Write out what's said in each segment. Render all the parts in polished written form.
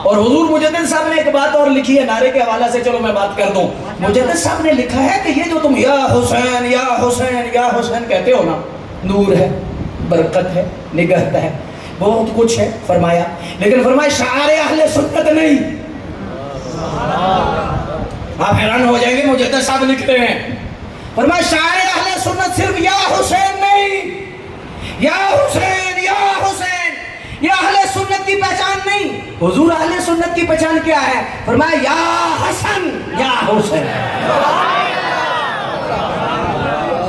اور حضور مجدد صاحب نے ایک بات اور لکھی ہے نعرے کے حوالے سے، چلو میں بات کر دوں. مجدد صاحب نے لکھا ہے کہ یہ جو تم یا حسین یا حسین یا حسین کہتے ہو نا، نور ہے، برکت ہے، نگہت ہے، بہت کچھ ہے فرمایا، لیکن فرمایا شعار اہل سنت نہیں. آپ حیران ہو جائیں گے، مجدد صاحب لکھتے ہیں فرمایا شعار اہل سنت صرف یا حسین نہیں، یا حسین یا حسین، یہ اہل سنت کی پہچان نہیں. حضور اہل سنت کی پہچان کیا ہے؟ فرمایا یا حسن یا حسین.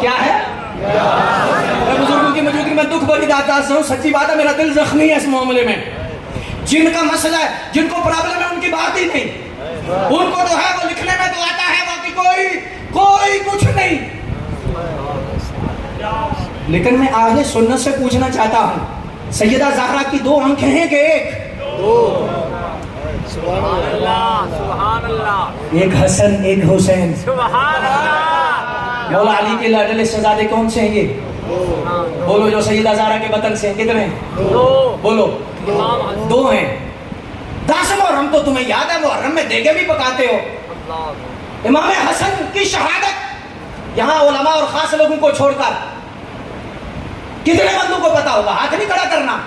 کیا ہے؟ میں بزرگوں کی موجودگی میں دکھ بھری بات آتا ہوں، سچی بات ہے، میرا دل زخمی ہے اس معاملے میں. جن کا مسئلہ ہے، جن کو پرابلم ہے، ان کی بات ہی نہیں. ان کو تو ہے، وہ لکھنے میں تو آتا ہے، باقی کوئی کچھ نہیں. لیکن میں اہل سنت سے پوچھنا چاہتا ہوں، سیدہ زہرا کی دو آنکھیں ہیں کہ ایک؟ سبحان اللہ سبحان اللہ. ایک حسن ایک حسین. سبحان اللہ. مولا علی کے لاڈلے شہزادے کون سے ہیں یہ؟ بولو جو سیدہ زہرا کے وطن سے ہیں، کتنے ہیں؟ بولو. دو ہیں. 10 محرم تو تمہیں یاد ہے، محرم میں دیگے بھی پکاتے ہو. امام حسن کی شہادت یہاں علماء اور خاص لوگوں کو چھوڑ کر کتنے بندوں کو پتا ہوگا؟ ہاتھ نہیں کھڑا کرنا.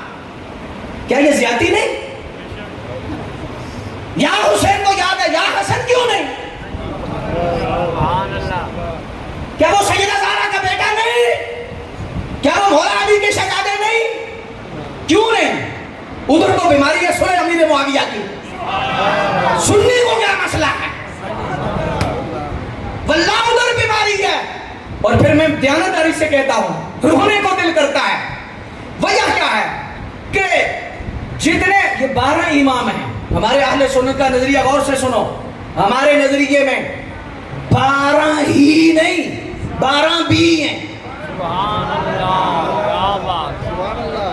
کیا یہ زیادتی نہیں؟ یا حسین کو یاد ہے، یا حسن کیوں نہیں؟ کیا وہ سیدہ زہرا کا بیٹا نہیں؟ کیا وہ مولا علی کے شہزادے نہیں؟ کیوں نہیں؟ ادھر تو بیماری ہے، سنیں امیر معاویہ کی. سنی کو کیا مسئلہ ہے؟ واللہ ادھر بیماری ہے. اور پھر میں دیانتداری سے کہتا ہوں، رونے کو دل کرتا ہے. وجہ کیا ہے کہ جتنے یہ 12 امام ہیں، ہمارے اہل سنت کا نظریہ غور سے سنو. ہمارے نظریے میں 12 ہی نہیں، 12 بھی ہیں. سبحان اللہ. کیا بات. سبحان اللہ.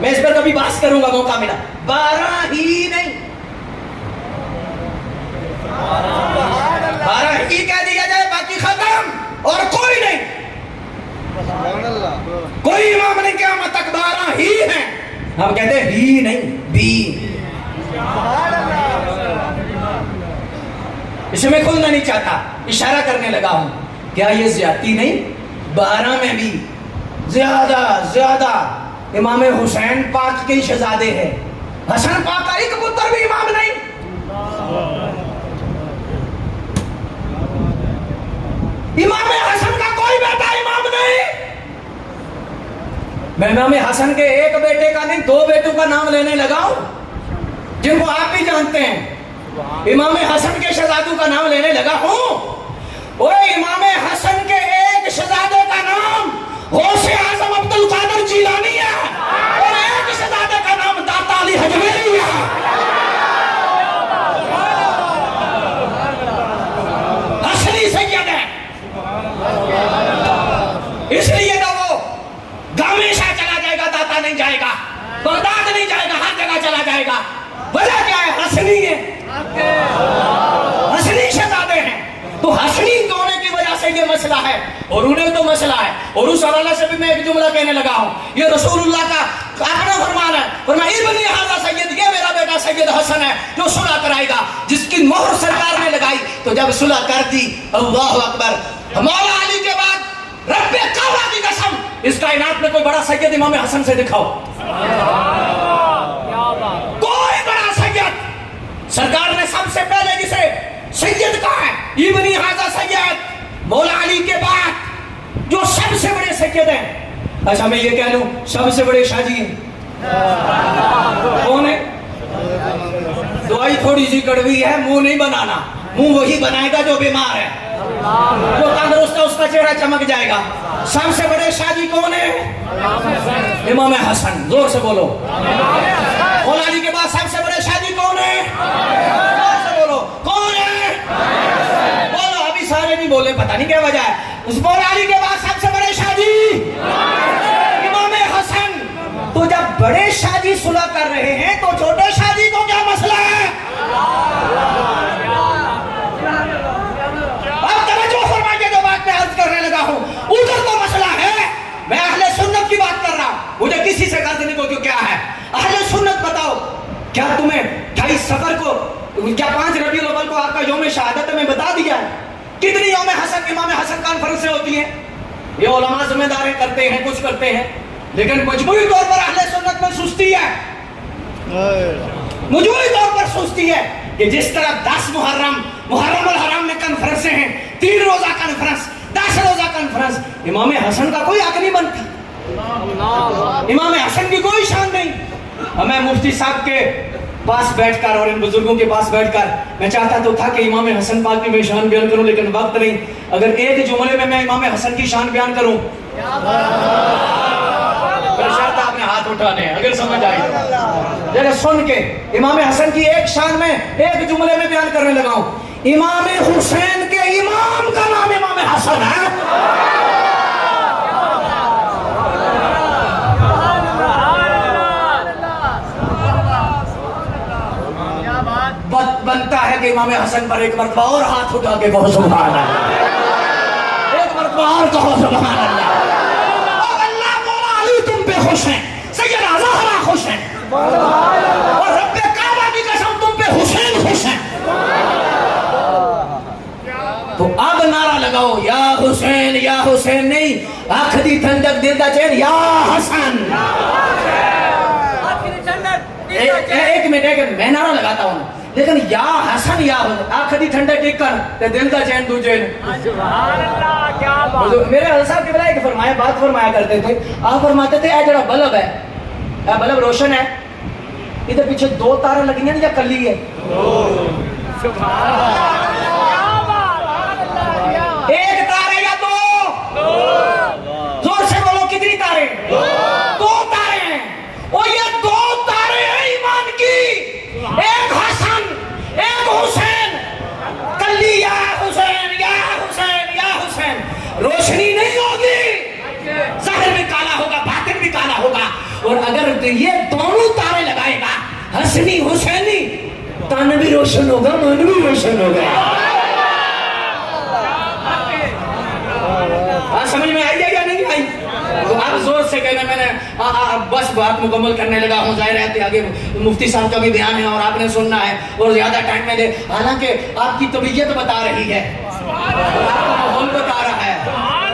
میں اس پر کبھی بحث کروں گا، موقع ملا. 12 ہی نہیں، 12 ہی کہہ دیا جائے، باقی ختم اور کوئی نہیں. کوئی امام نہیں قیامت تک، 12 ہی ہیں. ہم کہتے ہیں ہی نہیں، بھی. اسے میں کھولنا نہیں چاہتا، اشارہ کرنے لگا ہوں. کیا یہ زیادتی نہیں؟ 12 میں بھی زیادہ امام حسین پاک کے شہزادے ہیں. حسن پاک کا ایک پتر بھی امام نہیں. امام حسن کا کوئی بیٹا امام نہیں. میں امام حسن کے ایک بیٹے کا نہیں، 2 بیٹوں کا نام لینے لگا ہوں جن کو آپ بھی جانتے ہیں. امام حسن کے شہزادوں کا نام لینے لگا ہوں. اوے امام حسن کے ایک شہزادے کا نام غوث اعظم عبد القادر جیلانی ہے، اور ایک شہزادے کا نام داتا علی حجویری ہے. اصلی سید ہے. اس لیے تو وہ گامیشہ چلا جائے گا، داتا نہیں جائے گا، بغداد نہیں جائے گا، ہر جگہ چلا جائے گا. وجہ کیا ہے؟ حسنی ہے، حسنی شہزادے ہیں. تو حسنی ہونے کی وجہ سے یہ مسئلہ ہے، اور انہیں تو مسئلہ ہے. اور اس حوالے سے بھی میں ایک جملہ کہنے لگا ہوں. یہ رسول اللہ کا اپنا فرمان ہے، فرمایا ابنی ھذا سید، یہ میرا بیٹا سید حسن ہے جو صلح کرائے گا. جس کی مہر سرکار نے لگائی تو جب صلح کر دی، اللہ اکبر. مولا علی کے بعد رب کعبہ کی قسم، اس کائنات میں کوئی بڑا سید امام حسن سے دکھاؤ. کوئی بڑا سید. سرکار نے سب سے پہلے جسے سید کہا ہے، ابنی ھذا سید. مولا علی کے بعد جو سب سے بڑے سید ہیں. اچھا میں یہ کہہ لوں، سب سے بڑے شاہ جی ہیں کون ہے؟ دعائی تھوڑی سی کڑوی ہے، منہ نہیں بنانا. منہ وہی بنائے گا جو بیمار ہے. جو تندرست ہے اس کا چہرہ چمک جائے گا. سب سے بڑے شاہ جی کون ہیں؟ امام حسن. زور سے بولو. مولا علی کے بعد سب سے بڑے شاہ جی کون ہیں؟ زور سے بولو. کون ہیں؟ بولو. ابھی سارے نہیں بولے، پتہ نہیں کیا وجہ ہے. اس مولا علی کے بعد سب سے بڑے شاہ جی امام حسن. تو جب بڑے شاہ جی صلح کر رہے ہیں تو چھوٹے شاہ جی کو کیا مسئلہ ہے؟ اب توجہ فرمائیے جو بات میں عرض کرنے لگا ہوں. ادھر تو مسئلہ ہے، میں اہل سنت کی بات کر رہا ہوں. مجھے کسی سے غرض نہیں کو کیا ہے. اہل क्या 5 रबीउल अव्वल को आपका यौम शहादत में बता दिया है? कितनी यौम हसन इमाम हसन कॉन्फ्रेंसें होती हैं? ये उलमा जिम्मेदारी करते हैं, कुछ करते हैं, लेकिन मजबूरी तौर पर अहले सुन्नत में सुस्ती है, मजबूरी तौर पर सुस्ती है कि जिस तरह 10 मुहर्रम उल हराम में कॉन्फ्रेंसें हैं, 3 रोजा कॉन्फ्रेंस, 10 रोजा कॉन्फ्रेंस, इमाम हसन का कोई हक नहीं बनता, इमाम हसन की कोई शान नहीं। हमें मुफ्ती साहब के पास बैठकर और इन बुजुर्गों के पास बैठकर मैं चाहता तो था कि इमाम हसन पाक की मैं शान बयान करूं, लेकिन वक्त नहीं। अगर एक जुमले में मैं इमाम हसन की शान बयान करूं, आपने हाथ उठाने अगर समझ आई तो जरा सुन के इमाम हसन की एक शान में एक जुमले में बयान करने लगा हूं। इमाम हुसैन के इमाम का नाम इमाम हसन है। बनता है कि इमाम हसन पर एक मरतबा और हाथ उठा के कहो सुभान अल्लाह, एक मरतबा और कहो सुभान अल्लाह। और अल्लाह मौला अली तुम पे खुश हैं, सैयदा ज़हरा खुश हैं, और रब्बे काबा की कसम तुम पे हुसैन खुश हैं। तो अब नारा लगाओ या हुसैन नहीं, आखिरी ठंडक दिल दा चैन या हसन। एक मिनट मैं नारा लगाता हूँ, लेकिन या हसन या आखिरी ठंडक एक कर दिल दा चैन दूजे सुभान अल्लाह। क्या बात। मेरे हज़रत साहब के बलाए फरमाया बात फरमाया करते थे, आप फरमाते थे जरा बल्ब है, बल्ब रोशन है, इधर पीछे 2 तारे लगी हैं या कली है? सुभान अल्लाह। एक तारे या 2? जोर से बोलो कितनी तारे? 2 तारे हैं, और ये 2 तारे हैं ईमान की, एक हसन एक हुसैन, कली या हुसैन या हुसैन या हुसैन। रोशनी नहीं होगी, ज़ाहिर भी काला होगा, बातिन भी काला होगा, और अगर ये दोनों तारे लगाएगा हसनी हुसैनी, तन भी रोशन होगा, मन भी रोशन होगा। समझ में आई है या नहीं आई? तो आप जोर से कहना, मैंने बस बात मुकम्मल करने लगा हूँ, जाहिर है आगे मुफ्ती साहब का भी बयान है और आपने सुनना है और ज्यादा टाइम में दे, हालांकि आपकी तबीयत बता रही है, आपका माहौल बता रहा है।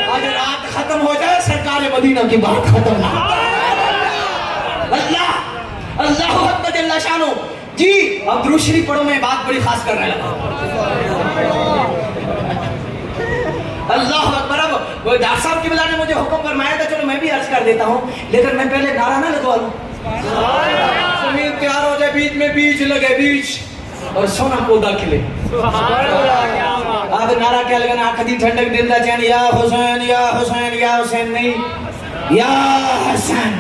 आज रात खत्म हो जाए, सरकार मदीना की बात खत्म ना। अल्लाह अल्लाहु अकबर जल्ला शानो जी। अब दुरूद शरीफ पढ़ो, मैं बात बड़ी खास करने लगा। अल्लाह अकबर। अब डॉक्टर साहब की बिला ने मुझे हुक्म फरमाया था, चलो मैं भी अर्ज कर देता हूँ, लेकिन मैं पहले नारा ना लगवा लूं। जमीन तैयार हो जाए, बीच में बीज लगे, बीज और सोना पौधा खिले। अब नारा क्या लगाना? आखिरी ठंडक दिल दा चैन या हुसैन या हुसैन या हुसैन नहीं, या हसन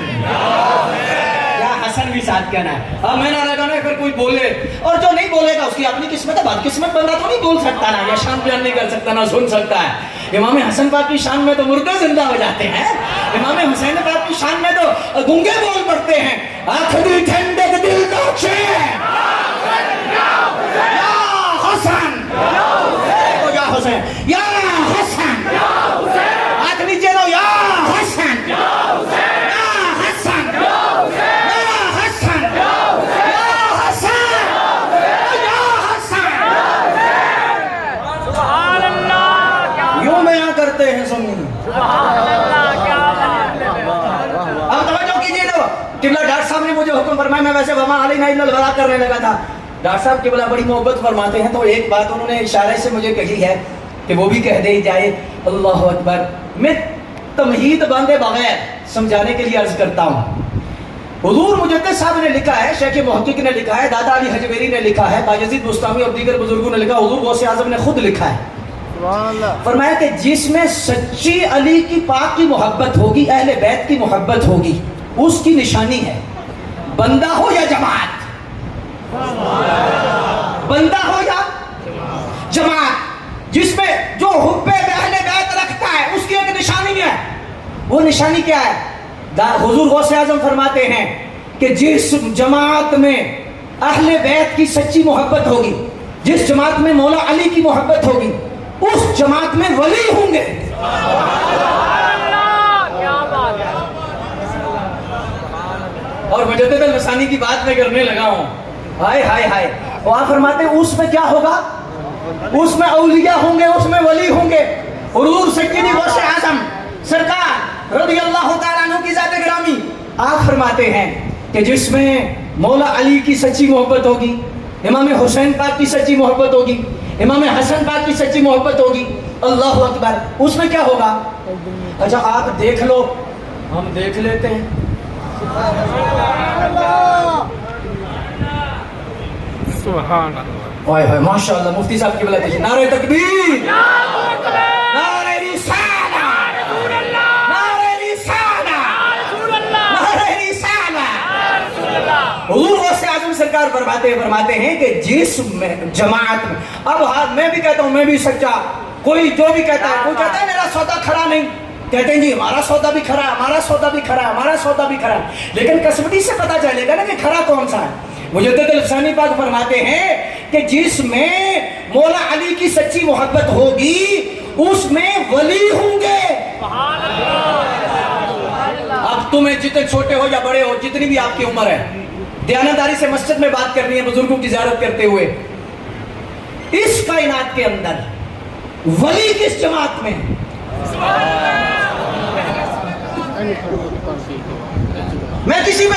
या हसन भी साथ कहना है। अब मैं नारा लगाना, फिर कोई बोले और जो नहीं बोलेगा उसकी अपनी किस्मत है, बात किस्मत बंदा तो नहीं बोल सकता ना, या शान बयान नहीं कर सकता ना सुन सकता है। इमाम हसन पाक की शान में तो मुर्दे जिंदा हो जाते हैं, इमाम हुसैन पाक की शान में तो गूंगे बोल पड़ते हैं। आखिरी ठंडक दिल दा चैन या हसन या हुसैन या हसन, हाथ नीचे लो, या हसन या हसन या हसन या हसन या हसन। सुभान अल्लाह। यूं बयां करते हैं सुन्नी। सुभान अल्लाह। क्या बात। अब तवज्जो कीजिए, तो किबला डॉक्टर साहब ने मुझे हुक्म फरमाया, मैं वैसे वमा अलैना इल्लल बला करने लगा था। डॉक्टर साहब किबला बड़ी मोहब्बत फरमाते हैं, तो एक बात उन्होंने इशारे से मुझे कही है कि वो भी कह दे जाए। अल्लाह अकबर। मैं तमहीद बांधे बगैर समझाने के लिए अर्ज करता हूँ। हुजूर मुजद्दिद साहब ने लिखा है, शेख मुहक्किक ने लिखा है, दादा अली हजवेरी ने लिखा है, बायजीद बुस्तामी और दीगर बुजुर्गों ने लिखा, हुजूर गौसे आजम ने खुद लिखा है। फरमाया कि जिसमें सच्ची अली की पाक की मोहब्बत होगी, अहले बैत की मोहब्बत होगी, उसकी निशानी है बंदा हो या जमात, बंदा हो या जमात, जिसमें जो हुब्बे अहले बैत रखता है उसकी एक निशानी है। वो निशानी क्या है? हुजूर गौसे आजम फरमाते हैं कि जिस जमात में अहले बैत की सच्ची मोहब्बत होगी, जिस जमात में मौला अली की मोहब्बत होगी, उस जमात में वली होंगे। और मुजद्दिद अल-मसानी की बात मैं करने लगा हूँ। हाय हाय हाय, वो आप फरमाते हैं उसमें क्या होगा, उसमें औलिया होंगे, उसमें वली होंगे। हुजूर सैयदी गौसे आजम सरकार रज़ी अल्लाह तआला अन्हु की ज़ात गिरामी आप फरमाते हैं कि जिसमें मौला अली की सच्ची मोहब्बत होगी, इमाम हुसैन पाक की सच्ची मोहब्बत होगी, इमाम हसन पाक की सच्ची मोहब्बत होगी, अल्लाहु अकबर, उसमें क्या होगा? अच्छा आप देख लो, हम देख लेते हैं। सुभान अल्लाह। ओए होए माशाअल्लाह, मुफ्ती साहब की बला नारे तकबीर, नारे रिसाला, नारे रिसाला, नारे रिसाला। हुजूर गौसे आजम सरकार फरमाते हैं कि जिस जमात में, अब हाँ मैं भी कहता हूँ, मैं भी सच्चा, कोई जो भी कहता है, कोई कहता है मेरा सौदा खरा नहीं, कहते हैं जी हमारा सौदा भी खरा, हमारा सौदा भी खरा, हमारा सौदा भी खरा, लेकिन कसमती से पता चलेगा ना कि खरा कौन सा है। मुजद्दिद अल-अफ़सानी पाक फरमाते हैं कि जिसमें मौला अली की सच्ची मोहब्बत होगी उसमें वली होंगे। अब तुम्हें जितने छोटे हो या बड़े हो, जितनी भी आपकी उम्र है, दयानतदारी से मस्जिद में बात करनी है, बुजुर्गों की ज़ियारत करते हुए, इस कायनात के अंदर वली किस जमात में? मैं किसी